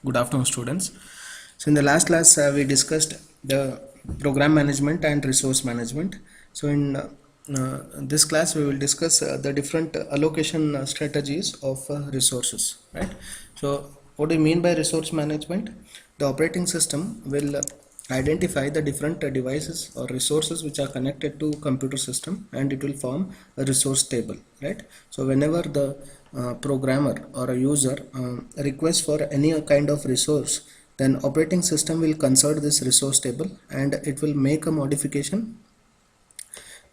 Good afternoon, students. So in the last class we discussed the program management and resource management. So in this class we will discuss the different allocation strategies of resources, right? So what do you mean by resource management? The operating system will identify the different devices or resources which are connected to computer system, and it will form a resource table, right? So whenever the programmer or a user requests for any kind of resource, then operating system will consult this resource table and it will make a modification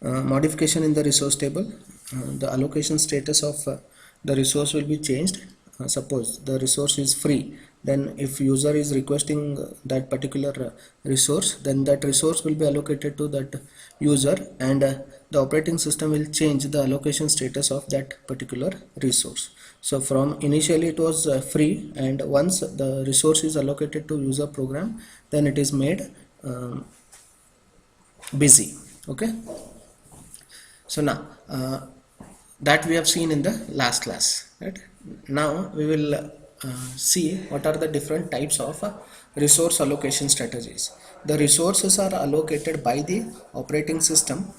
in the resource table. The allocation status of the resource will be changed. Suppose the resource is free, then if user is requesting that particular resource, then that resource will be allocated to that user, and the operating system will change the allocation status of that particular resource. So from initially it was free, and once the resource is allocated to user program, then it is made busy. Okay, so now that we have seen in the last class, right? Now we will see what are the different types of resource allocation strategies. The resources are allocated by the operating system.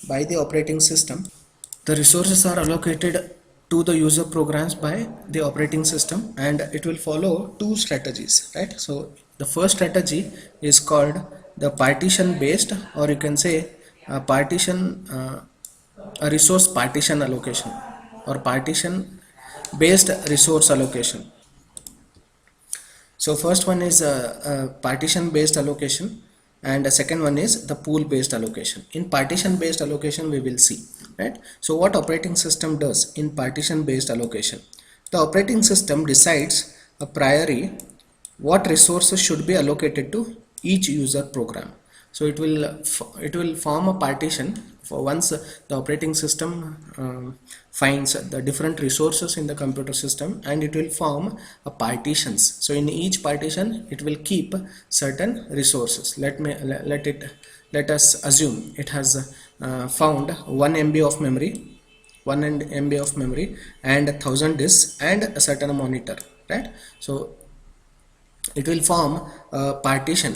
The resources are allocated to the user programs by the operating system, and it will follow two strategies, right? So the first strategy is called the partition based, or you can say a resource partition allocation, or partition based resource allocation. So first one is a partition based allocation, and the second one is the pool based allocation. In partition based allocation we will see, right? So what operating system does in partition based allocation? The operating system decides a priori what resources should be allocated to each user program. So it will form a partition for once the operating system finds the different resources in the computer system, and it will form a partitions. So in each partition it will keep certain resources. Let us assume it has found 1 MB of memory, 1 MB of memory, and 1000 disks and a certain monitor, right? So it will form a partition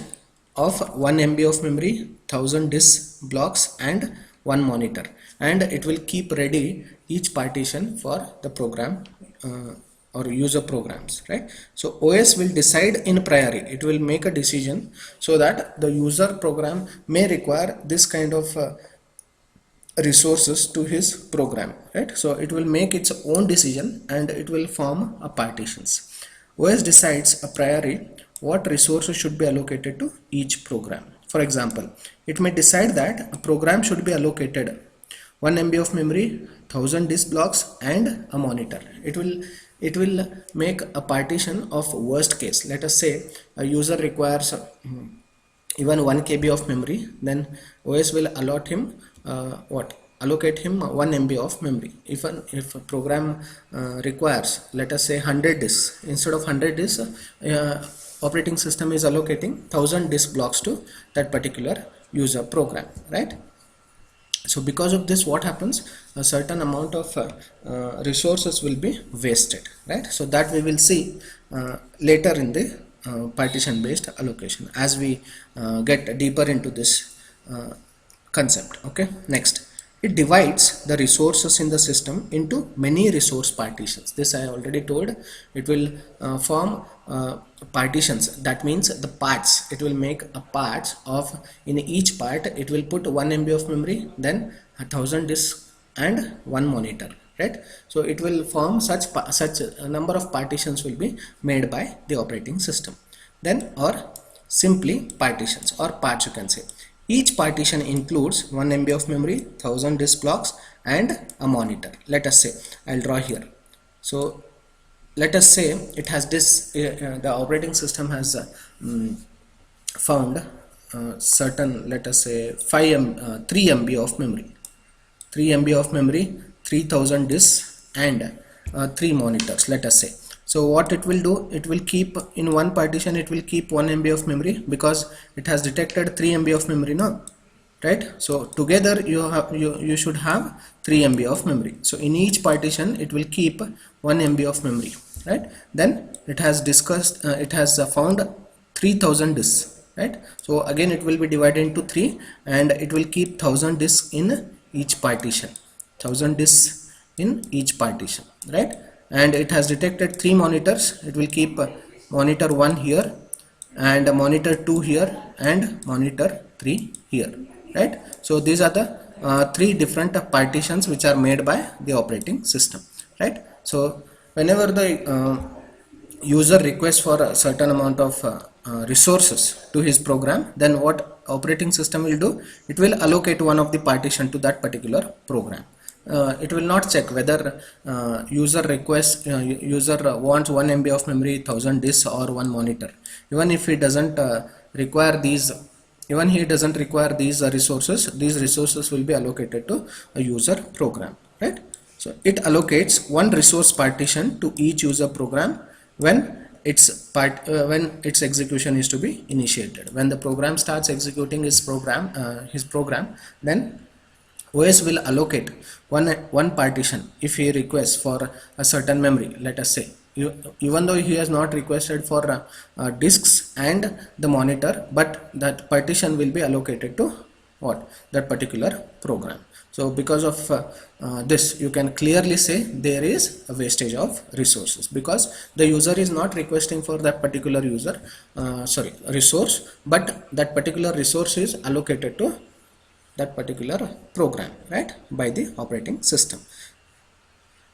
of 1 MB of memory, 1000 disk blocks and 1 monitor, and it will keep ready each partition for the program or user programs, right? So OS will decide in priori, it will make a decision so that the user program may require this kind of resources to his program, right? So it will make its own decision and it will form a partitions. OS decides a priori what resources should be allocated to each program. For example, it may decide that a program should be allocated 1 MB of memory, 1000 disk blocks and a monitor. It will make a partition of worst case. Let us say a user requires even 1 KB of memory, then OS will allocate him 1 MB of memory. If a program requires, let us say 100 disks, instead of 100 disks, operating system is allocating 1000 disk blocks to that particular user program, right? So because of this, what happens? A certain amount of resources will be wasted, right? So that we will see later in the partition based allocation as we get deeper into this concept. Okay, next, it divides the resources in the system into many resource partitions. This I already told. It will form partitions. That means the parts. It will make a parts of, in each part it will put 1 MB of memory, then 1000 disks and 1 monitor, right? So it will form such a number of partitions will be made by the operating system. Then, or simply partitions or parts, you can say. Each partition includes 1 MB of memory, 1000 disk blocks and a monitor. Let us say, I'll draw here. So let us say it has this, the operating system has found certain, let us say 3 MB of memory, 3 MB of memory, 3000 disks and 3 monitors, let us say. So what it will do, it will keep in one partition, it will keep 1 MB of memory because it has detected 3 MB of memory now, right? So together you should have 3 MB of memory. So in each partition it will keep 1 MB of memory. right? Then it has discussed, it has found 3000 disks, right? So again it will be divided into 3 and it will keep 1000 disks in each partition, 1000 disks in each partition, right? And it has detected 3 monitors. It will keep monitor 1 here and monitor 2 here and monitor 3 here, right? So these are the 3 different partitions which are made by the operating system, right? So whenever the user requests for a certain amount of resources to his program, then what operating system will do, it will allocate one of the partition to that particular program. It will not check whether user requests, user wants 1 MB of memory, 1000 disks or 1 monitor. Even if he doesn't require these, even he doesn't require these resources, these resources will be allocated to a user program, right? So it allocates one resource partition to each user program when when its execution is to be initiated. When the program starts executing his program, then OS will allocate one partition if he requests for a certain memory. Let us say, even though he has not requested for disks and the monitor, but that partition will be allocated to what, that particular program. So because of this, you can clearly say there is a wastage of resources, because the user is not requesting for that particular resource, but that particular resource is allocated to that particular program, right, by the operating system.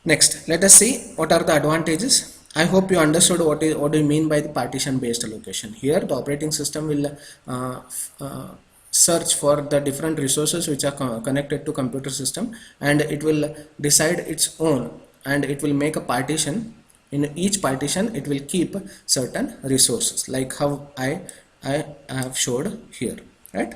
Next, let us see what are the advantages. I hope you understood what do you mean by the partition based allocation. Here the operating system will search for the different resources which are connected to computer system, and it will decide its own, and it will make a partition. In each partition it will keep certain resources, like how I have showed here, right?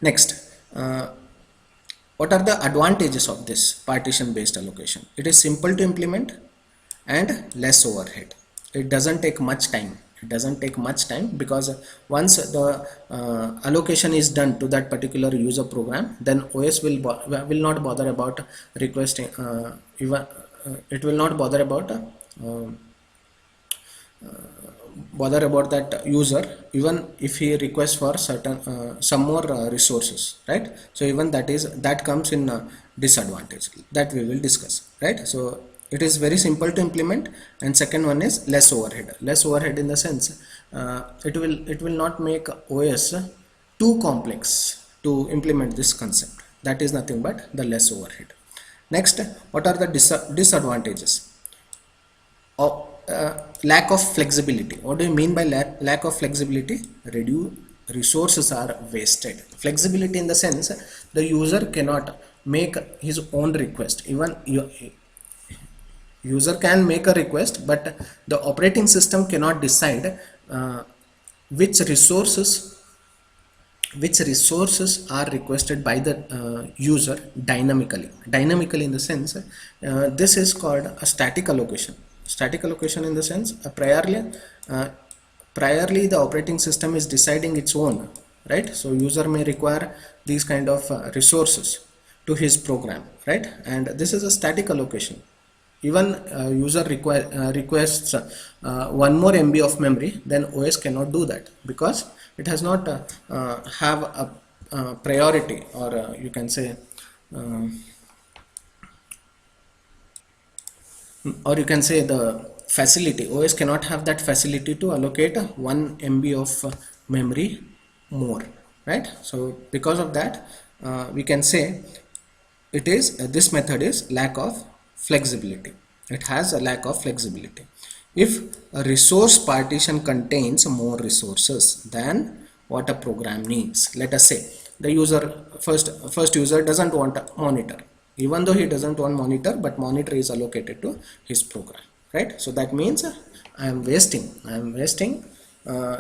Next, what are the advantages of this partition based allocation? It is simple to implement and less overhead. It doesn't take much time. It doesn't take much time because once the allocation is done to that particular user program, then OS will not bother about requesting it will not bother about that user, even if he requests for certain some more resources, right? So even that comes in disadvantage that we will discuss, right? So it is very simple to implement, and second one is less overhead. Less overhead in the sense it will not make OS too complex to implement this concept. That is nothing but the less overhead. Next, what are the disadvantages? Lack of flexibility. What do you mean by lack of flexibility? Resources are wasted. Flexibility in the sense the user cannot make his own request. Even user can make a request, but the operating system cannot decide which resources are requested by the user dynamically. Dynamically in the sense this is called a static allocation. Static allocation in the sense priorly the operating system is deciding its own, right? So user may require these kind of resources to his program, right? And this is a static allocation. Even user requests 1 more MB of memory, then OS cannot do that because it has not have a priority, or you can say the facility. OS cannot have that facility to allocate 1 MB of memory more, right? So because of that we can say it is this method is lack of flexibility. It has a lack of flexibility. If a resource partition contains more resources than what a program needs, let us say the user first user doesn't want a monitor, even though he doesn't want monitor, but monitor is allocated to his program, right? So that means I am wasting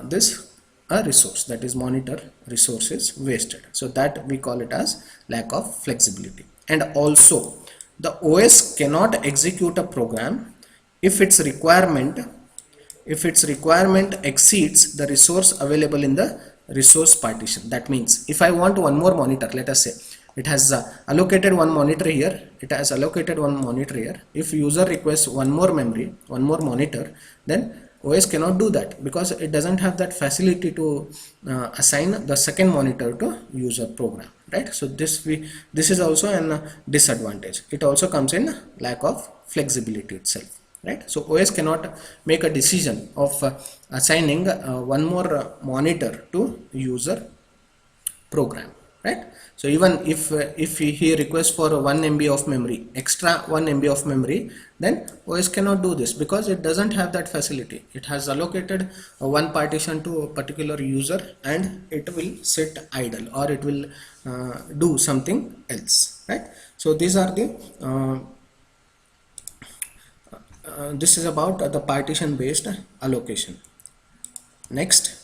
this resource, that is monitor resource is wasted. So that we call it as lack of flexibility. And also the OS cannot execute a program if its requirement exceeds the resource available in the resource partition. That means if I want 1 more monitor, let us say it has allocated one monitor here, it has allocated one monitor here. If user requests one more memory, one more monitor, then OS cannot do that because it doesn't have that facility to assign the second monitor to user program, right? So this is also an disadvantage. It also comes in lack of flexibility itself, right? So OS cannot make a decision of assigning one more monitor to user program, right? So even if he requests for 1 MB of memory, extra 1 MB of memory, then OS cannot do this because it doesn't have that facility. It has allocated one partition to a particular user and it will sit idle, or it will do something else, right? So these are the this is about the partition based allocation. Next,